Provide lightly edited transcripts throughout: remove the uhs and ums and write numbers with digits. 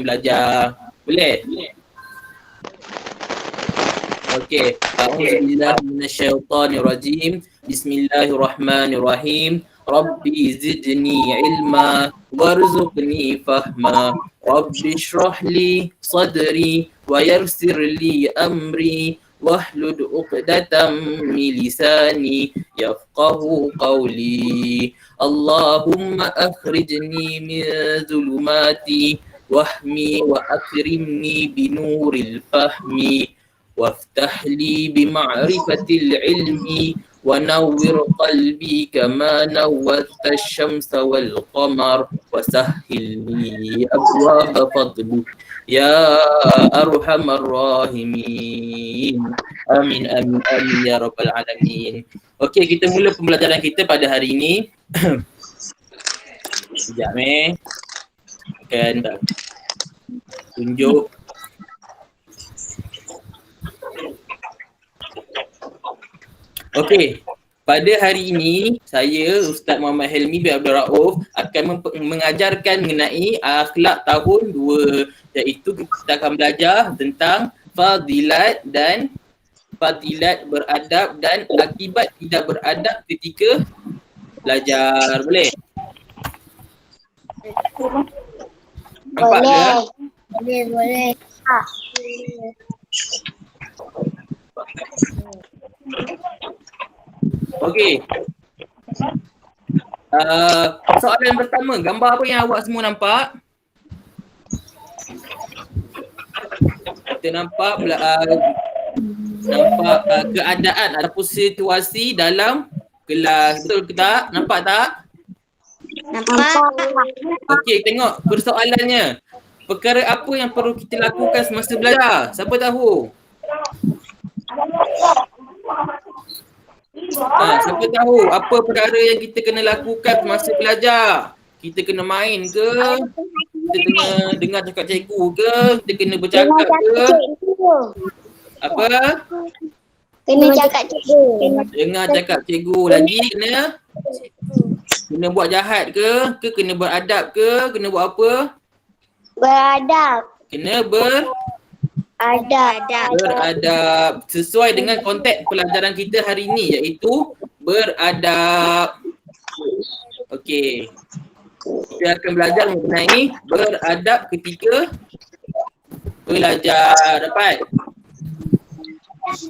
belajar. Boleh? Okey. A'udzubillahi minasyaitonirrajim. Bismillahirrahmanirrahim. Rabbi zidni ilma warzuqni fahma. Rabbi shrah li sadri wa yassir li amri wahlul 'uqdatam min lisani yafqahu qawli. Allahumma akhrijni min zulumati wahmi wa akrimni binuril fahmi وافتح لي بمعرفة العلم ونور قلبي كما نورت الشمس والقمر وسهل لي أبواب فضلك يا أرحم الراحمين. Amin, amin, amin ya rabbal alamin. Okey, kita mula pembelajaran kita pada hari ini. Sekejap akan tunjuk. Okey, pada hari ini saya Ustaz Muhammad Helmi bin Abdul Rauf akan mengajarkan mengenai akhlak tahun 2, iaitu kita akan belajar tentang fadilat beradab dan akibat tidak beradab ketika belajar. Boleh? Nampak ke? Boleh. Okey. Soalan pertama, gambar apa yang awak semua nampak? Kita nampak keadaan ataupun situasi dalam kelas. Betul ke tak? Nampak tak? Nampak. Okey, tengok persoalannya. Perkara apa yang perlu kita lakukan semasa belajar? Siapa tahu? Siapa tahu apa perkara yang kita kena lakukan semasa belajar? Kita kena main ke? Kita kena dengar cakap cikgu ke? Kita kena bercakap ke? Apa? Kena cakap cikgu. Dengar cakap cikgu. Lagi kena buat jahat ke? Kena beradab ke? Kena buat apa? Beradab. Kena Beradab. Sesuai dengan konteks pelajaran kita hari ini, iaitu beradab. Okey. Kita akan belajar mengenai beradab ketika belajar. Dapat?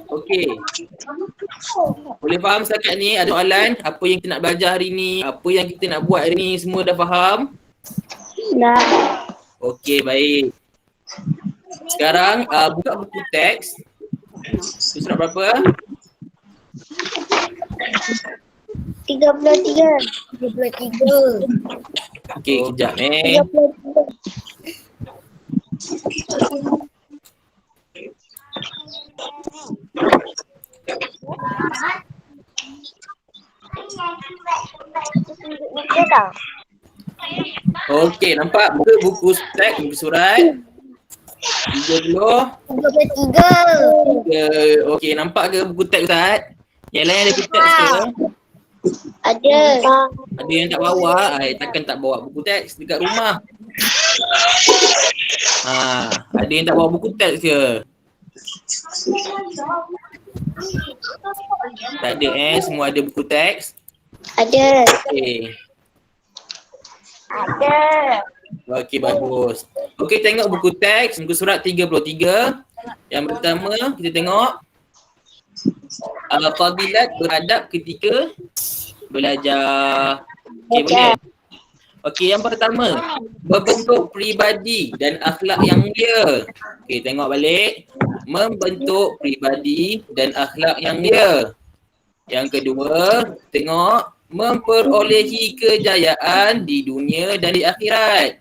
Okey. Boleh faham setakat ni? Ada soalan? Apa yang kita nak belajar hari ni? Apa yang kita nak buat hari ni? Semua dah faham? Dah. Okey, baik. Sekarang buka buku teks. Surat berapa? 33. Okey, kejap 33. Okey, nampak buka buku teks, buku surat 33. Okey, nampak ke buku teks Ustaz? Yang lain ada buku teks ke? Ada. Ada yang tak bawa? Takkan tak bawa buku teks dekat rumah? Ada yang tak bawa buku teks ke? Tak ada semua ada buku teks? Ada. Okey. Ada. Okey, bagus. Okey, tengok buku teks, muka surat 33. Yang pertama, kita tengok fadilat beradab ketika belajar. Okey, boleh? Okey, yang pertama, membentuk peribadi dan akhlak yang mulia. Okey, tengok balik. Membentuk peribadi dan akhlak yang mulia. Yang kedua, tengok memperolehi kejayaan di dunia dan di akhirat.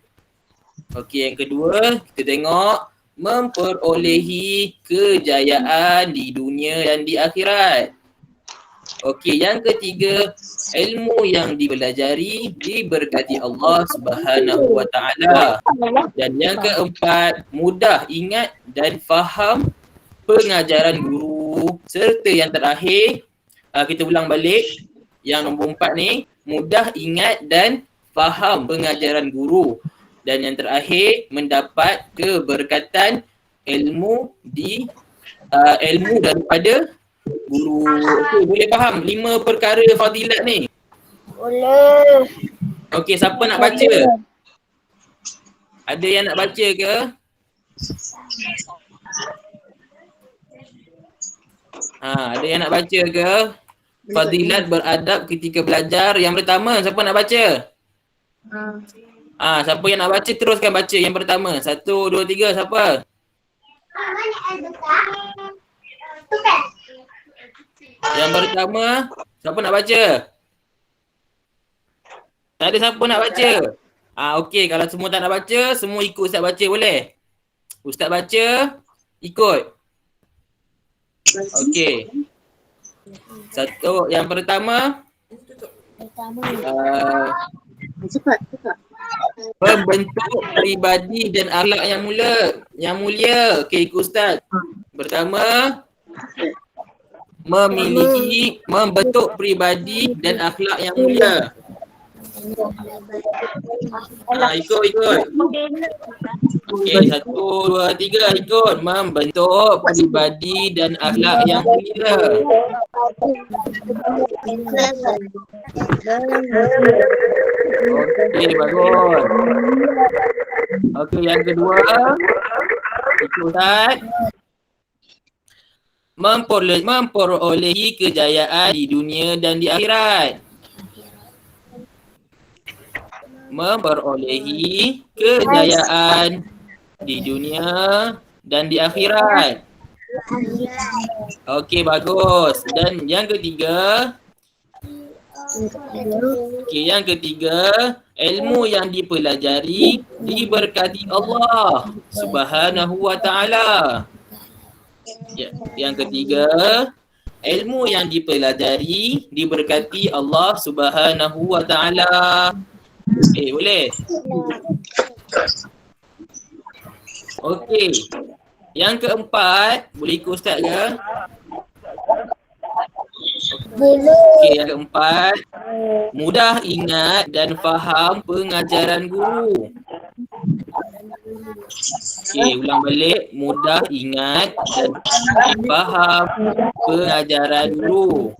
Okey, yang kedua, kita tengok memperolehi kejayaan di dunia dan di akhirat. Okey, yang ketiga, ilmu yang dipelajari diberkati Allah Subhanahu wa taala. Dan yang keempat, mudah ingat dan faham pengajaran guru. Serta yang terakhir, kita ulang balik. Yang nombor 4 ni, mudah ingat dan faham pengajaran guru. dan yang terakhir mendapat keberkatan ilmu ilmu daripada guru. Okey, boleh faham 5 perkara fadilat ni? Boleh. Okey, siapa nak baca? Ada yang nak baca ke? Ada yang nak baca ke? Fadilat beradab ketika belajar. Yang pertama, siapa nak baca? Siapa yang nak baca teruskan baca yang pertama. 1, 2, 3, siapa? Yang pertama, siapa nak baca? Tak ada siapa nak baca? Okey, kalau semua tak nak baca, semua ikut Ustaz baca boleh? Ustaz baca, ikut. Okey. Yang pertama. Cepat. Membentuk peribadi dan akhlak yang mulia. Okey, ikut Ustaz. Pertama, membentuk peribadi dan akhlak yang mulia. Ikut. Okey, 1, 2, 3, ikut. Membentuk peribadi dan akhlak yang mulia. Okey, bagus. Okey, yang kedua. Ikut Ustaz. Memperolehi kejayaan di dunia dan di akhirat. Memperolehi kejayaan di dunia dan di akhirat. Okey, bagus. Dan yang ketiga. Yang ketiga, ilmu yang dipelajari diberkati Allah Subhanahu wa taala. Yang ketiga, ilmu yang dipelajari diberkati Allah Subhanahu wa taala. Okey, boleh? Okey. Yang keempat, boleh ikut Ustaz ke? Okey, yang keempat, mudah ingat dan faham pengajaran guru. Okey, ulang balik. Mudah ingat dan faham pengajaran guru.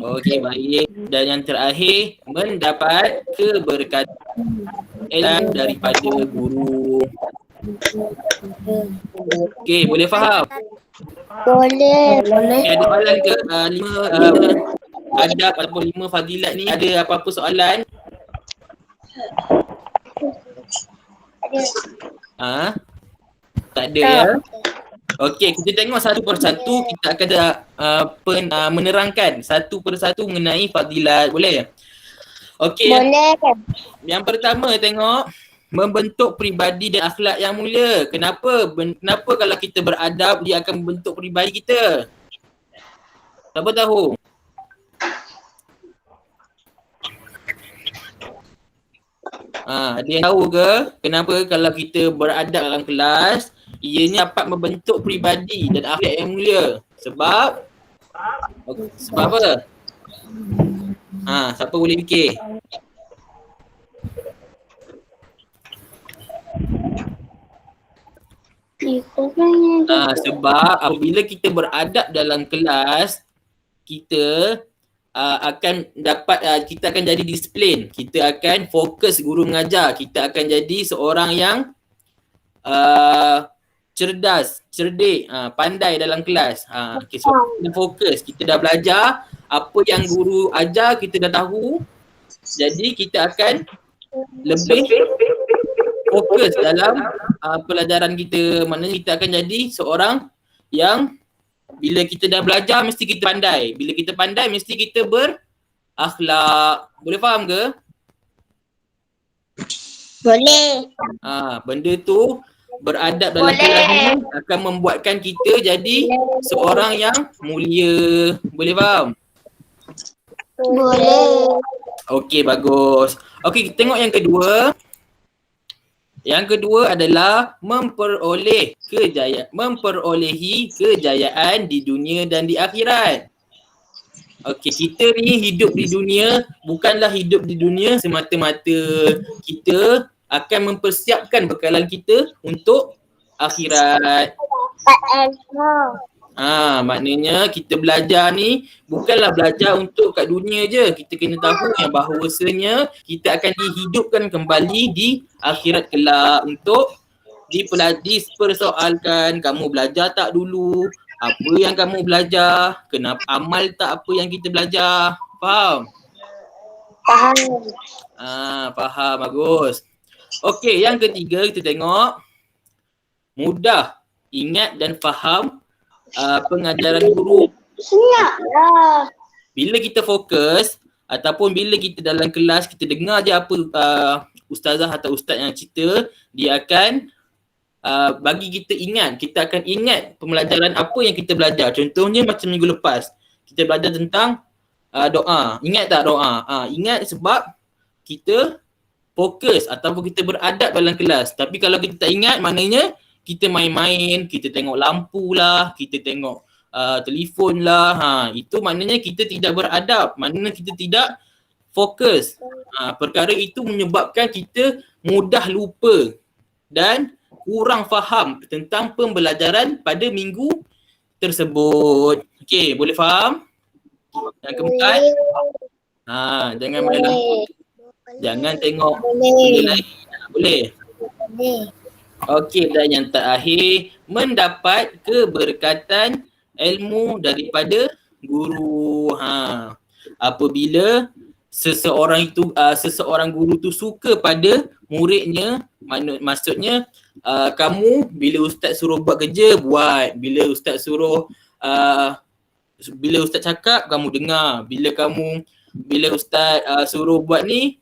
Okey, baik. Dan yang terakhir, mendapat keberkatan daripada guru. Okey, boleh faham? Boleh. Ada soalan ke 5 adab ataupun 5 fadilat ni? Ada apa-apa soalan? Tak ada ya? Okey, kita tengok satu persatu. Kita akan menerangkan satu persatu mengenai fadilat. Boleh? Okey. Boleh. Yang pertama tengok, membentuk peribadi dan akhlak yang mulia. Kenapa kalau kita beradab dia akan membentuk peribadi kita? Siapa tahu? Ada yang tahu ke kenapa kalau kita beradab dalam kelas ianya dapat membentuk peribadi dan akhlak yang mulia? Sebab apa? Siapa boleh fikir? Sebab apabila kita beradab dalam kelas, kita kita akan jadi disiplin. Kita akan fokus guru mengajar. Kita akan jadi seorang yang cerdas, cerdik, pandai dalam kelas. So kita fokus. Kita dah belajar apa yang guru ajar, kita dah tahu. Jadi kita akan lebih fokus dalam pelajaran kita. Maknanya kita akan jadi seorang yang bila kita dah belajar mesti kita pandai. Bila kita pandai mesti kita berakhlak. Boleh faham ke? Boleh. Benda tu beradab dalam kelas ni akan membuatkan kita jadi seorang yang mulia. Boleh faham? Boleh. Okey, bagus. Okey, kita tengok yang kedua. Yang kedua adalah memperolehi kejayaan di dunia dan di akhirat. Okey, kita ni hidup di dunia bukanlah hidup di dunia semata-mata kita akan mempersiapkan bekalan kita untuk akhirat. Maknanya kita belajar ni bukanlah belajar untuk kat dunia je. Kita kena tahu yang bahawasanya kita akan dihidupkan kembali di akhirat kelak untuk dipersoalkan, kamu belajar tak dulu? Apa yang kamu belajar? Kenapa amal tak apa yang kita belajar? Faham? Faham. Faham, bagus. Okey, yang ketiga kita tengok mudah ingat dan faham pengajaran guru. Senyaplah. Bila kita fokus ataupun bila kita dalam kelas kita dengar je apa ustazah atau ustaz yang cerita, dia akan bagi kita ingat. Kita akan ingat pembelajaran apa yang kita belajar. Contohnya macam minggu lepas kita belajar tentang doa. Ingat tak doa? Ingat sebab kita fokus ataupun kita beradab dalam kelas. Tapi kalau kita tak ingat, maknanya kita main-main, kita tengok lampu lah, kita tengok telefon lah. Itu maknanya kita tidak beradab. Maknanya kita tidak fokus. Perkara itu menyebabkan kita mudah lupa dan kurang faham tentang pembelajaran pada minggu tersebut. Okey, boleh faham? Yang keempat, jangan main lampu. Jangan tengok benda lain. Boleh? Okey, dan yang terakhir, mendapat keberkatan ilmu daripada guru. Apabila seseorang guru tu suka pada muridnya, maksudnya kamu bila ustaz suruh buat kerja, buat. Bila ustaz cakap, kamu dengar. Bila ustaz suruh buat ni,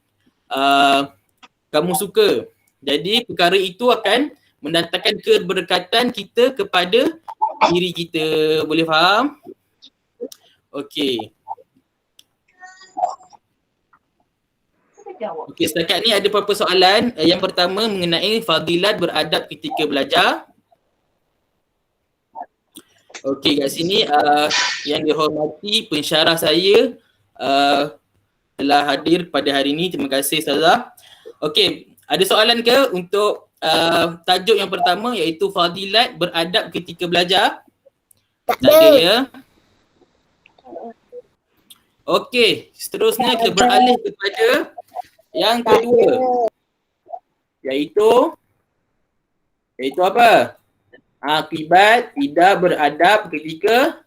kamu suka. Jadi perkara itu akan mendatangkan keberkatan kita kepada diri kita. Boleh faham? Okey. Okey, setakat ni ada beberapa soalan. Yang pertama mengenai fadilat beradab ketika belajar. Okey, kat sini yang dihormati pensyarah saya telah hadir pada hari ini. Terima kasih Ustazah. Okey, ada soalan ke untuk tajuk yang pertama iaitu fadilat beradab ketika belajar? Tak ada ya. Okey, seterusnya kita beralih kepada yang kedua, iaitu apa? Akibat tidak beradab ketika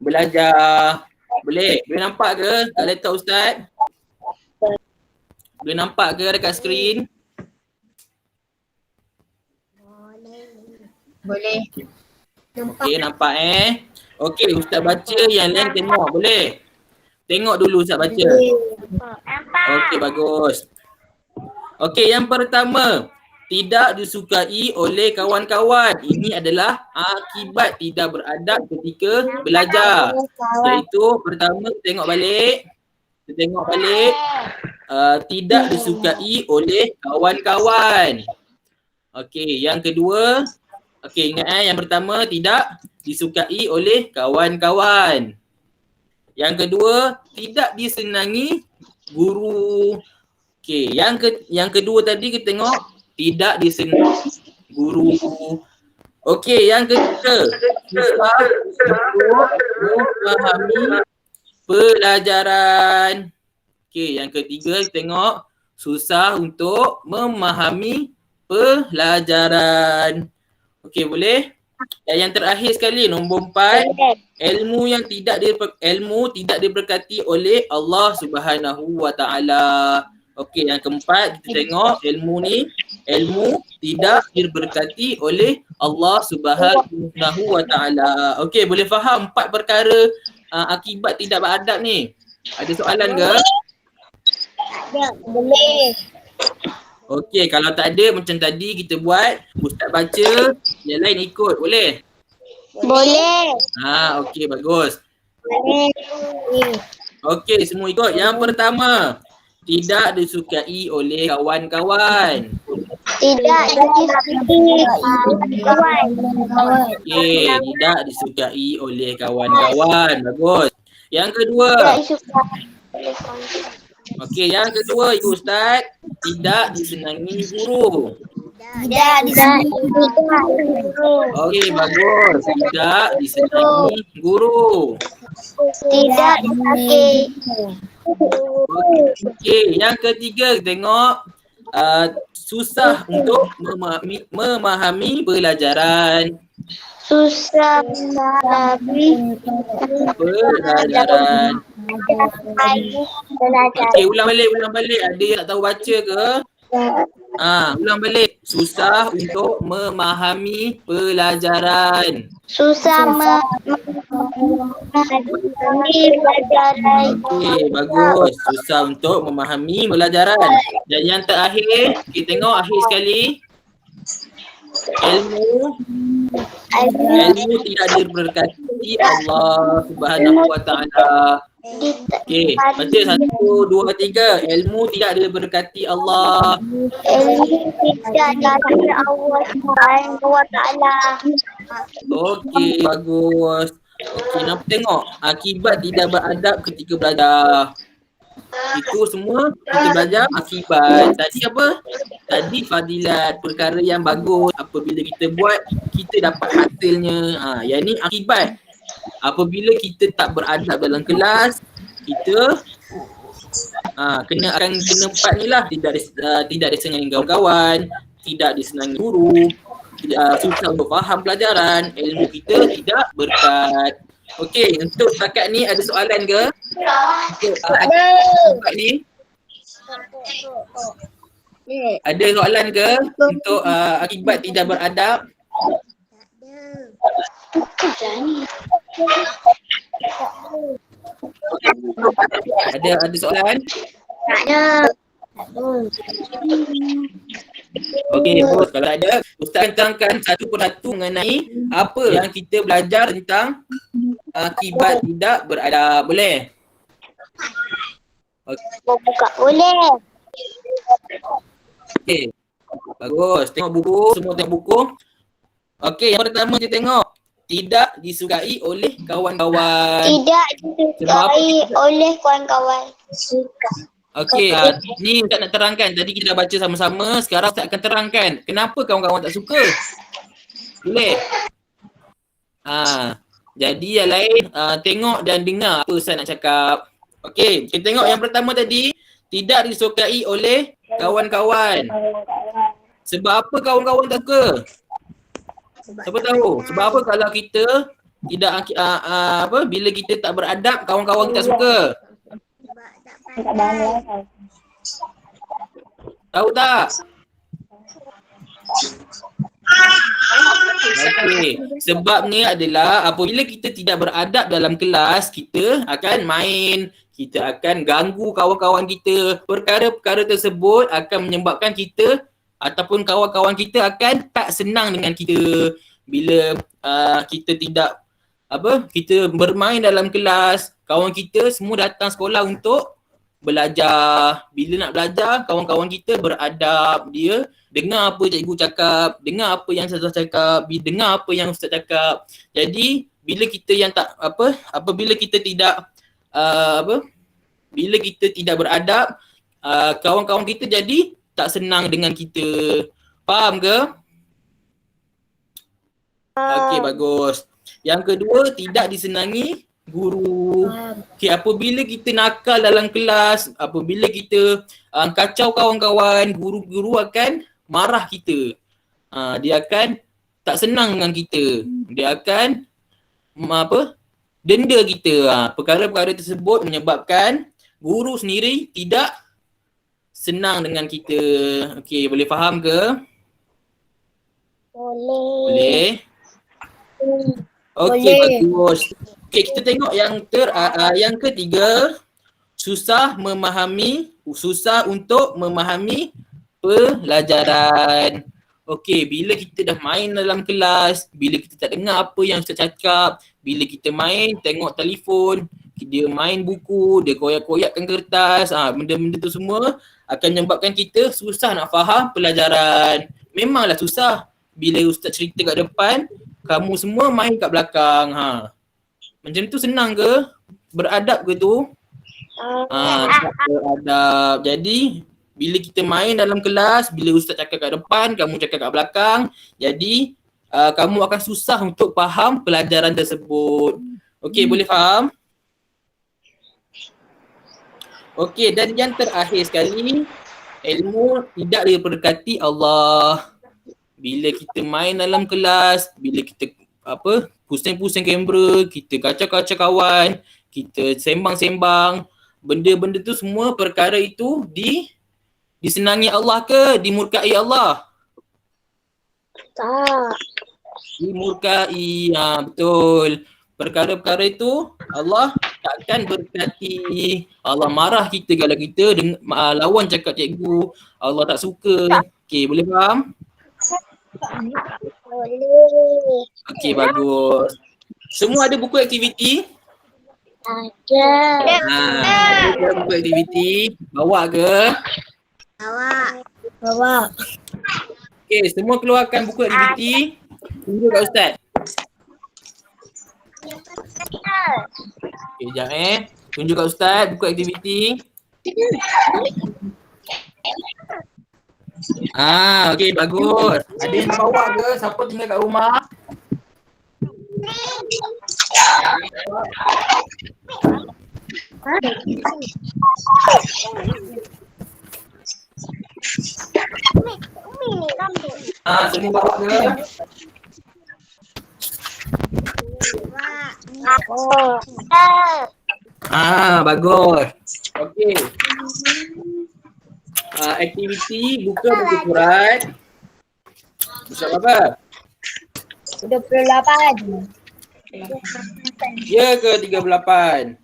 belajar. Boleh nampak ke kat laptop Ustaz? Boleh nampak ke dekat skrin? Boleh. Okey, nampak Okey, Ustaz baca, yang lain tengok. Boleh? Tengok dulu Ustaz baca. Okey, bagus. Okey, yang pertama, tidak disukai oleh kawan-kawan. Ini adalah akibat tidak beradab ketika belajar. Iaitu pertama, tengok balik. Tidak disukai oleh kawan-kawan. Okey, yang kedua, okey ingat yang pertama tidak disukai oleh kawan-kawan. Yang kedua, tidak disenangi guru. Okey, yang kedua tadi kita tengok tidak disenangi guru. Okey, yang ketiga, susah untuk memahami pelajaran. Okey, yang ketiga kita tengok susah untuk memahami pelajaran. Okey, boleh? Dan yang terakhir sekali, nombor 4, ilmu tidak diberkati oleh Allah Subhanahu Wa Taala. Okey, yang keempat kita tengok ilmu tidak diberkati oleh Allah Subhanahu Wa Taala. Okey, boleh faham 4 perkara akibat tidak beradab ni? Ada soalan ke? Boleh. Okey, kalau tak ada macam tadi kita buat, Ustaz baca, yang lain ikut, boleh? Boleh. Okey, bagus. Boleh. Okey, semua ikut. Yang pertama, tidak disukai oleh kawan-kawan. Tidak disukai kawan. Okey, tidak disukai oleh kawan-kawan. Bagus. Yang kedua. Tidak disuka. Okey, yang kedua Ibu Ustaz, tidak disenangi guru. Tidak disuka. Okey, bagus. Tidak disenangi guru. Tidak disakiti. Okey, yang ketiga tengok susah untuk memahami pelajaran. Susah memahami Pelajaran. belajar. Okey, ulang balik. Ada yang tak tahu baca ke? Ulang balik. Susah untuk memahami pelajaran. Susah memahami pelajaran. Okey, bagus. Susah untuk memahami pelajaran. Dan yang terakhir, kita tengok akhir sekali. Ilmu tidak diberkati Allah Subhanahu wa taala. Okey, baca 1, 2, 3. Ilmu tidak diberkati Allah. Ilmu tidak dari Allah Subhanahu wa taala. Okey, bagus. Okey, nampak tengok akibat tidak beradab ketika belajar. Itu semua kita belajar akibat. Tadi apa? Tadi fadilat, perkara yang bagus. Apabila kita buat, kita dapat hasilnya. Yang ni akibat. Apabila kita tak beradab dalam kelas, kita kena empat ni lah. Tidak disenangi kawan-kawan, tidak disenangi guru, susah untuk faham pelajaran, ilmu kita tidak berkat. Okey, untuk setakat ni ada soalan ke? Untuk ni ada soalan ke untuk akibat tidak beradab? Ada soalan? Ada. Okey, bos, kalau ada, Ustaz terangkan satu persatu mengenai apa yang kita belajar tentang akibat tidak beradab. Boleh? Buka boleh. Okey. Bagus. Tengok buku, semua tengok buku. Okey, yang pertama kita tengok tidak disukai oleh kawan-kawan. Tidak disukai oleh kawan-kawan. Okey, ni Ustaz nak terangkan. Tadi kita dah baca sama-sama, sekarang Ustaz akan terangkan kenapa kawan-kawan tak suka. Boleh? Jadi yang lain tengok dan dengar apa Ustaz nak cakap. Okey, kita tengok yang pertama tadi, tidak disukai oleh kawan-kawan. Sebab apa kawan-kawan tak suka? Siapa tahu? Sebab apa kalau kita tidak bila kita tak beradab, kawan-kawan kita suka? Tahu tak? Okey, sebabnya adalah apabila kita tidak beradab dalam kelas, kita akan main, kita akan ganggu kawan-kawan kita. Perkara-perkara tersebut akan menyebabkan kita ataupun kawan-kawan kita akan tak senang dengan kita. Bila kita tidak kita bermain dalam kelas, kawan kita semua datang sekolah untuk belajar. Bila nak belajar, kawan-kawan kita beradab, dia dengar apa cikgu cakap, dengar apa yang Ustaz cakap, dengar apa yang Ustaz cakap. Jadi bila kita yang tak apabila kita tidak bila kita tidak beradab, kawan-kawan kita jadi tak senang dengan kita. Faham ke? Okey, bagus. Yang kedua, tidak disenangi guru. Okey, apabila kita nakal dalam kelas, apabila kita kacau kawan-kawan, guru-guru akan marah kita. Dia akan tak senang dengan kita. Dia akan denda kita. Perkara-perkara tersebut menyebabkan guru sendiri tidak senang dengan kita. Okey, boleh faham ke? Boleh. Okey, bagus. Okey, kita tengok yang ketiga, susah untuk memahami pelajaran. Okey, bila kita dah main dalam kelas, bila kita tak dengar apa yang Ustaz cakap, bila kita main tengok telefon, dia main buku, dia koyak-koyakkan kertas, benda-benda tu semua akan menyebabkan kita susah nak faham pelajaran. Memanglah susah bila Ustaz cerita kat depan, kamu semua main kat belakang. Macam tu senang ke? beradab ke tu? Tak beradab. Jadi bila kita main dalam kelas, bila ustaz cakap kat depan, kamu cakap kat belakang, jadi kamu akan susah untuk faham pelajaran tersebut. Okey, boleh faham? Okey, dan yang terakhir sekali, ilmu tidak diberkati Allah. Bila kita main dalam kelas, bila kita pusing-pusing kamera, kita kacau-kacau kawan, kita sembang-sembang, benda-benda tu semua perkara itu disenangi Allah ke dimurkai Allah? Tak. Dimurkai, betul. Perkara-perkara itu Allah takkan berkati. Allah marah kita kalau kita lawan cakap cikgu. Allah tak suka. Okey, boleh faham? Boleh. Okey, bagus. Semua ada buku aktiviti? Ada. Buku aktiviti. Bawa ke? Bawa. Okey, semua keluarkan buku aktiviti. Tunjuk kat Ustaz. Okey, sekejap Tunjuk kat Ustaz buku aktiviti. Okey, bagus. Ada yang nak bawa ke? Siapa tinggal kat rumah? Semua bawa ke? Bagus. Okey. Aktiviti buka buku surat. Surat apa? 28. Ya ke 38? 28.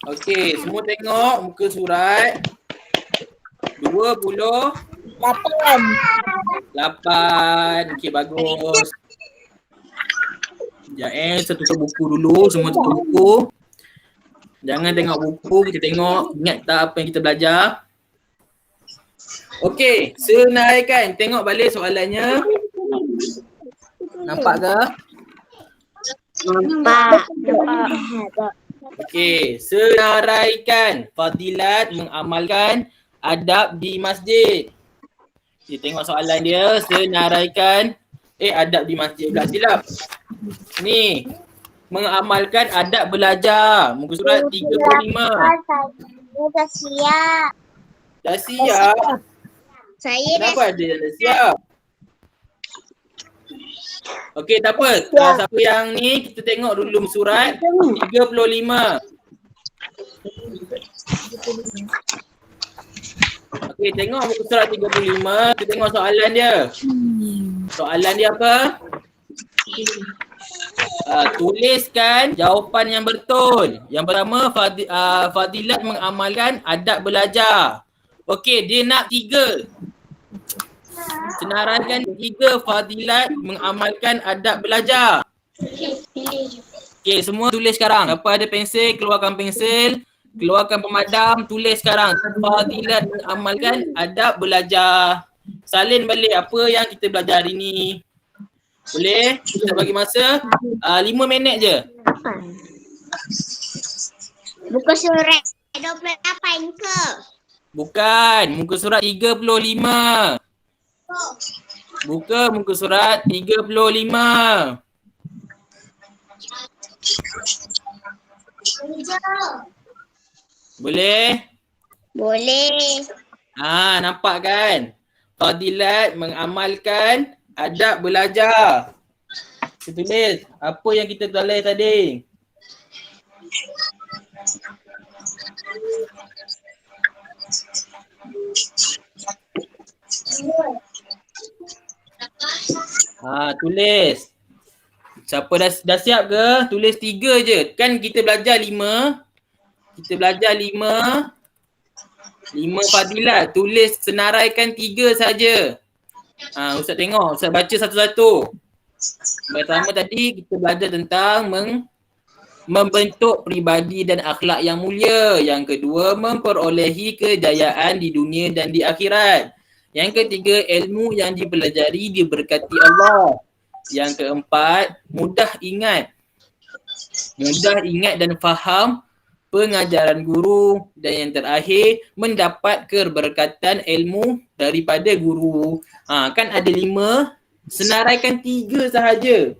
Okey, semua tengok muka surat 28. Okey, bagus. Sekejap saya tutup buku dulu, semua tutup buku. Jangan tengok buku, kita tengok ingat tak apa yang kita belajar. Okey, senaraikan. Tengok balik soalannya. Nampak ke? Nampak. Okey, senaraikan fadilat mengamalkan adab di masjid. Kita tengok soalan dia, senaraikan adab di masjid pula silap. Ni, mengamalkan adab belajar. Muka surat 35. Dah siap. Dah siap? Saya Kenapa ada yang dah siap? Okey, tak apa. Siapa yang ni, kita tengok dulu surat 35. Okey, tengok muka surat 35. Kita tengok soalan dia. Soalan dia apa? Tuliskan jawapan yang betul. Yang pertama, fadilat mengamalkan adab belajar. Okey, dia nak 3. Senaraikan 3 fadilat mengamalkan adab belajar. Okey, semua tulis sekarang. Siapa ada pensel, keluarkan pensel. Keluarkan pemadam, tulis sekarang. Fadilat mengamalkan adab belajar. Salin balik apa yang kita belajar hari ni. Boleh? Kita bagi masa 5 minit je. Buka surat 28 ke? Bukan, muka surat 35. Buka muka surat 35. Boleh? Boleh. Nampak kan? Fadilat mengamalkan adab belajar. Kita tulis apa yang kita tulis tadi. Tulis. Siapa dah siap ke? Tulis 3 je. Kan kita belajar 5. Kita belajar 5 fadilat. Tulis senaraikan 3 saja. Ustaz tengok. Ustaz baca satu-satu. Pertama tadi kita belajar tentang membentuk pribadi dan akhlak yang mulia. Yang kedua, memperolehi kejayaan di dunia dan di akhirat. Yang ketiga, ilmu yang dipelajari diberkati Allah. Yang keempat, mudah ingat dan faham pengajaran guru. Dan yang terakhir, mendapat keberkatan ilmu daripada guru. Kan ada 5, senaraikan 3 sahaja.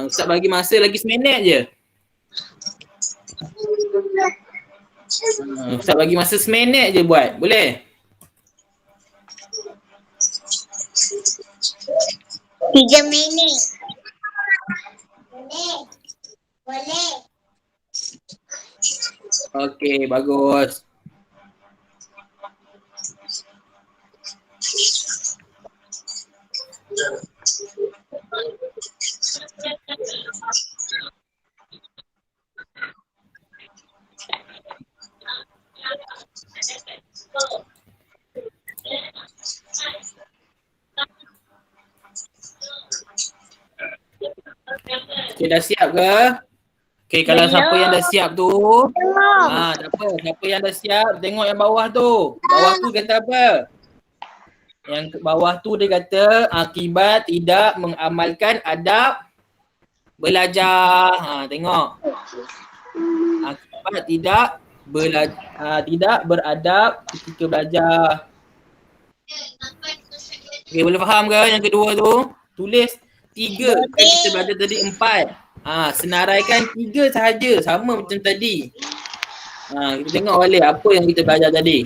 Ustaz bagi masa lagi seminit je. Ustaz bagi masa seminit je buat. Boleh? 3 minit. Boleh. Okey, bagus. Okay, dah siap ke? Okay, kalau siapa yang dah siap tu, tak apa. Siapa yang dah siap, tengok yang bawah tu. Bawah tu kata apa? Yang bawah tu dia kata, akibat tidak mengamalkan adab belajar. Tengok. Akibat tidak beradab ketika belajar. Okay, boleh faham ke yang kedua tu? Tulis 3. Kan kita belajar tadi 4. Senaraikan 3 sahaja, sama macam tadi. Kita tengok balik apa yang kita belajar tadi.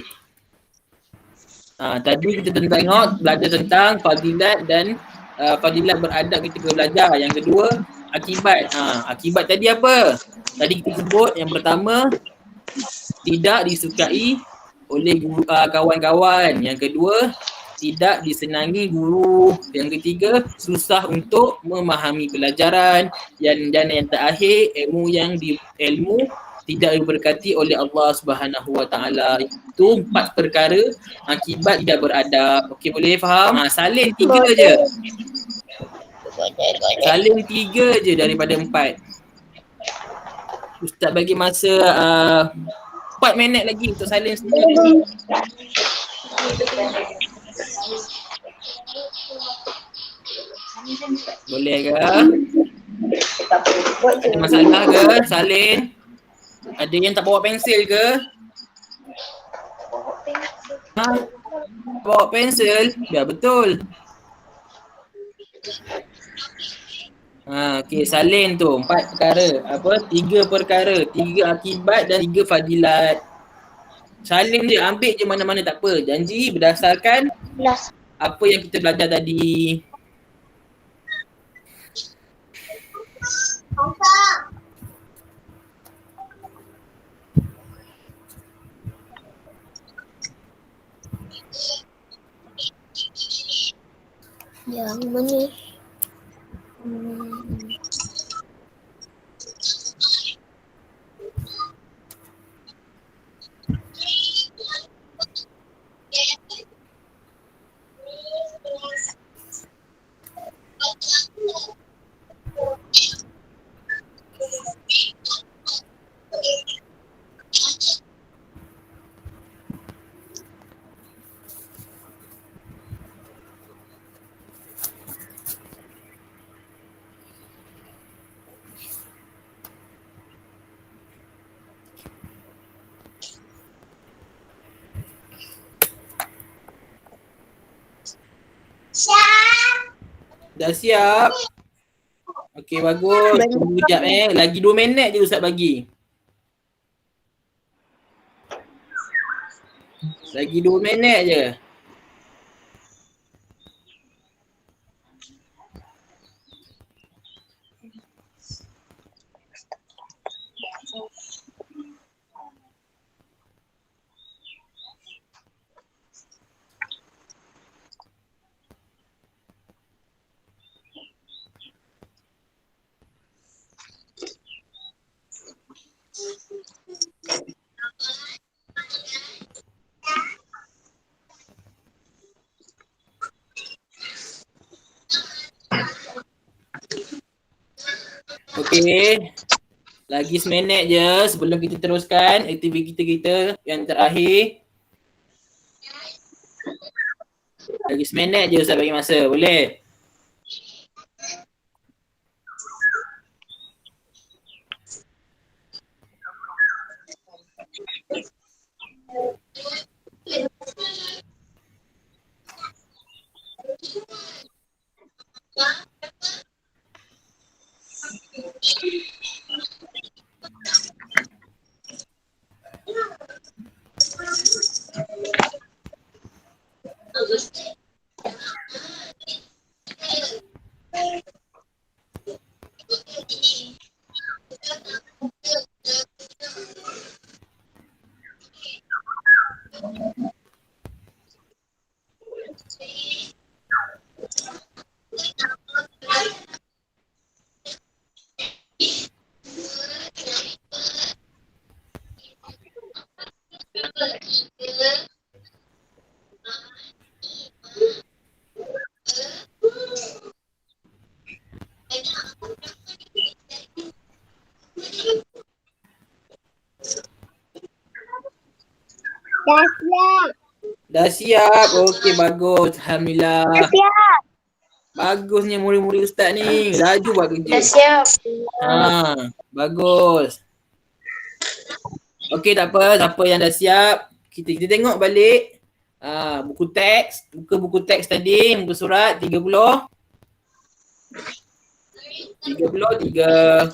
Tadi kita belajar tentang fadilat dan fadilat beradab ketika belajar. Yang kedua, akibat. Akibat tadi apa? Tadi kita sebut yang pertama, tidak disukai oleh kawan-kawan. Yang kedua, tidak disenangi guru. Yang ketiga, susah untuk memahami pelajaran. Dan yang terakhir, ilmu tidak diberkati oleh Allah Subhanahu Wa Taala. Itu 4 perkara akibat tidak beradab. Okey, boleh faham? Salin 3 je. Salin 3 je daripada 4. Ustaz bagi masa 4 minit lagi untuk salin sendiri. Boleh ke? Ada masalah ke salin? Ada yang tak bawa pensil ke? Bawa pensel? Ya, betul. Okey, salin tu 4 perkara. 3 perkara, 3 akibat dan 3 fadilat. Salin je, ambil je mana-mana tak apa. Janji berdasarkan apa yang kita belajar tadi. Yang mana? Dah siap? Okey, bagus. Tunggu sekejap Lagi 2 minit je Ustaz bagi. Lagi 2 minit je. Okey. Lagi seminit je sebelum kita teruskan aktiviti kita yang terakhir. Lagi seminit je Ustaz bagi masa, boleh? Dah siap. Dah siap. Okey, bagus. Alhamdulillah. Dah siap. Bagusnya murid-murid Ustaz ni. Laju buat kerja. Dah siap. Bagus. Okey, tak apa. Siapa yang dah siap, kita tengok balik buku teks. Buka buku teks tadi, muka surat 30. 33.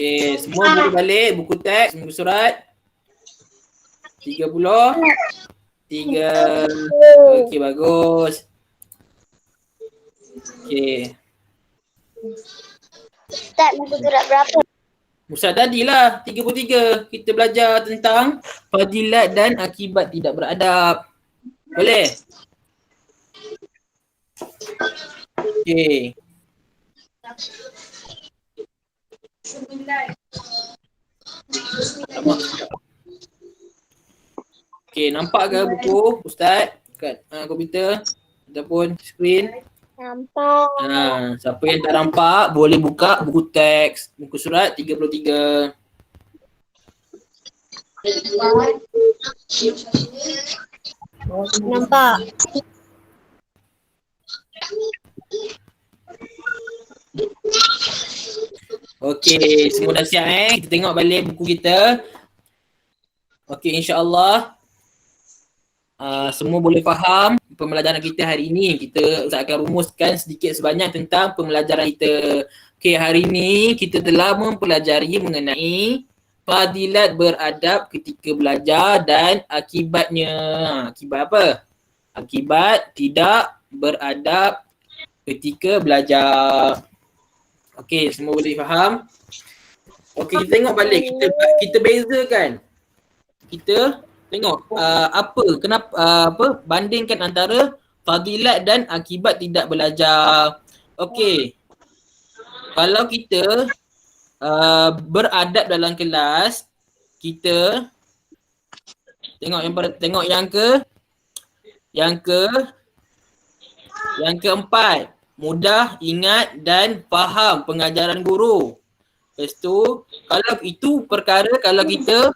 Okey, semua boleh balik buku teks, muka surat 30. 3. Okey, bagus. Okey. Ustaz, muka surat berapa? Ustaz tadilah 33. Kita belajar tentang fadilat dan akibat tidak beradab. Boleh? Okey. Okey, nampak ke buku Ustaz kat komputer ataupun skrin? Nampak. Siapa yang tak nampak boleh buka buku teks muka surat 33. Nampak. Okey, semua dah siap Kita tengok balik buku kita. Okey, insya-Allah semua boleh faham pembelajaran kita hari ini. Kita akan rumuskan sedikit sebanyak tentang pembelajaran kita. Okey, hari ini kita telah mempelajari mengenai fadilat beradab ketika belajar dan akibatnya. Akibat apa? Akibat tidak beradab ketika belajar. Okey, semua boleh faham? Okey, kita tengok balik. Kita bezakan. Kita tengok bandingkan antara fadilat dan akibat tidak belajar. Okey. Kalau kita beradab dalam kelas, kita tengok yang keempat, mudah ingat dan faham pengajaran guru. Lepas tu, kalau itu perkara kalau kita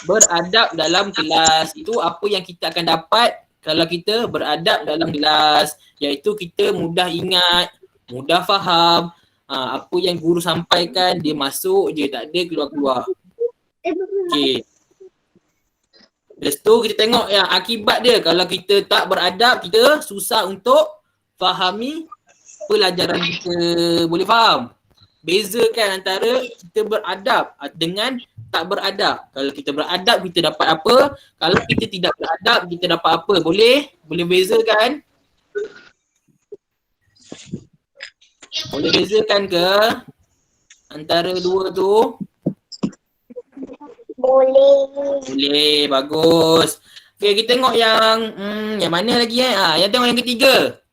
beradab dalam kelas, itu apa yang kita akan dapat kalau kita beradab dalam kelas, iaitu kita mudah ingat, mudah faham, apa yang guru sampaikan dia masuk je, tak ada keluar-keluar. Okey. Lepas tu kita tengok yang akibat dia, kalau kita tak beradab, kita susah untuk fahami pelajaran kita. Boleh faham? Bezakan antara kita beradab dengan tak beradab. Kalau kita beradab, kita dapat apa? Kalau kita tidak beradab, kita dapat apa? Boleh? Boleh bezakan? Boleh bezakan ke antara dua tu? Boleh. Boleh, bagus. Okay, kita tengok yang mana lagi yang tengok yang ketiga.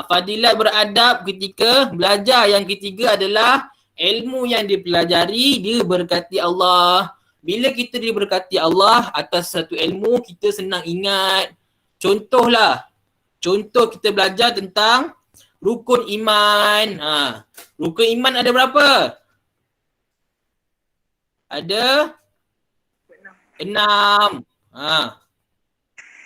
Fadilat beradab ketika belajar. Yang ketiga adalah ilmu yang dipelajari diberkati Allah. Bila kita diberkati Allah atas satu ilmu, kita senang ingat, Contohlah. Contoh kita belajar tentang rukun iman. Rukun iman ada berapa? Ada 6.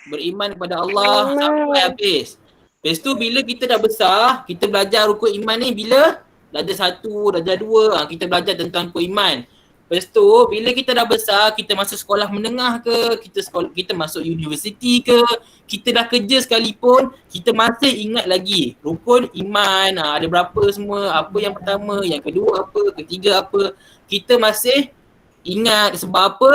Beriman kepada Allah sampai habis. Lepas tu bila kita dah besar, kita belajar rukun iman ni bila? Darjah 1, darjah 2, kita belajar tentang rukun iman. Lepas tu bila kita dah besar, kita masuk sekolah menengah ke, kita masuk universiti ke, kita dah kerja sekalipun, kita masih ingat lagi rukun iman, ada berapa semua, apa yang pertama, yang kedua apa, ketiga apa. Kita masih ingat sebab apa?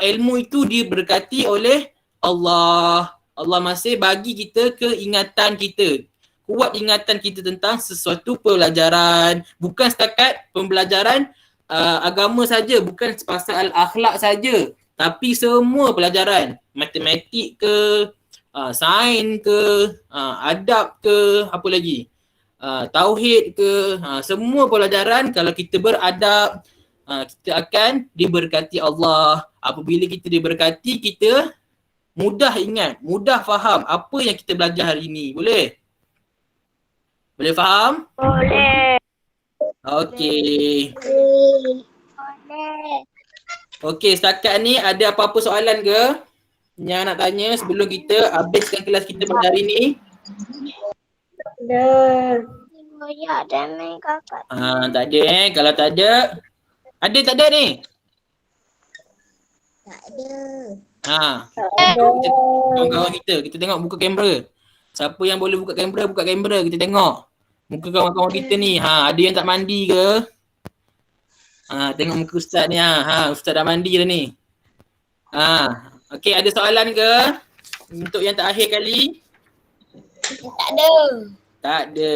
Ilmu itu diberkati oleh Allah. Allah masih bagi kita keingatan kita. Kuat ingatan kita tentang sesuatu pelajaran. Bukan setakat pembelajaran agama saja, bukan pasal akhlak saja, tapi semua pelajaran. Matematik ke, sains ke, adab ke, apa lagi? Tauhid ke, semua pelajaran kalau kita beradab, kita akan diberkati Allah. Apabila kita diberkati, kita mudah ingat, mudah faham apa yang kita belajar hari ini. Boleh? Boleh faham? Boleh. Okey. Boleh. Okey, setakat ni ada apa-apa soalan ke yang nak tanya sebelum kita habiskan kelas kita pada hari ni? Ada. Ya, dan kakak. Tak ada Kalau tak ada tak ada ni? Tak ada. Kawan-kawan kita tengok buka kamera. Siapa yang boleh buka kamera, kita tengok muka kawan-kawan kita ni. Ada yang tak mandi ke? Tengok muka ustaz ni. Ustaz dah mandi dah ni. Okey, ada soalan ke untuk yang terakhir kali? Tak ada. Tak ada.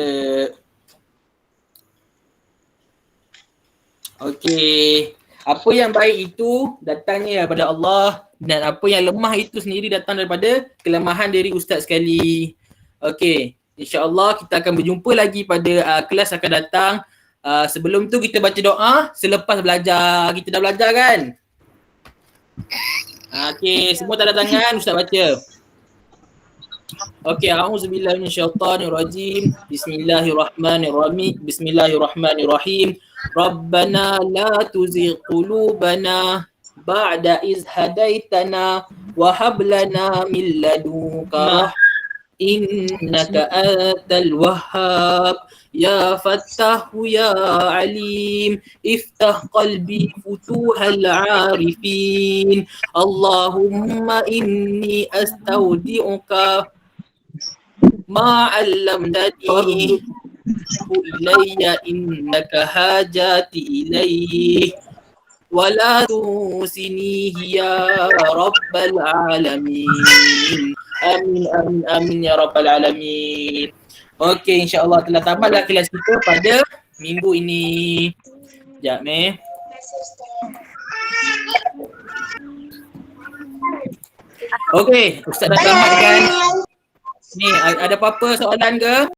Okey. Apa yang baik itu datangnya daripada Allah, dan apa yang lemah itu sendiri datang daripada kelemahan diri ustaz sekali. Okey. InsyaAllah kita akan berjumpa lagi pada kelas akan datang. Sebelum tu kita baca doa selepas belajar. Kita dah belajar kan? Okey, semua tanda tangan ustaz baca. Okey, a'udzubillahi minasyaitonirrajim. Bismillahirrahmanirrahim. Rabbana la tuzigh qulubana ba'da iz hadaitana wa hab lana min ladunka innaka antal wahhab ya fattahu ya alim iftah qalbi futuhal arifin Allahumma inni astaudi'uka ma 'allamtani ilayya innaka hajati ilayhi wala tusinihi ya rabbal alamin. Amin amin amin ya rabbal alamin. Okey, insya-Allah telah tamatlah kelas kita pada minggu ini. Sekejap Okey, ustaz dah tamatkan. Ni ada apa-apa soalan ke?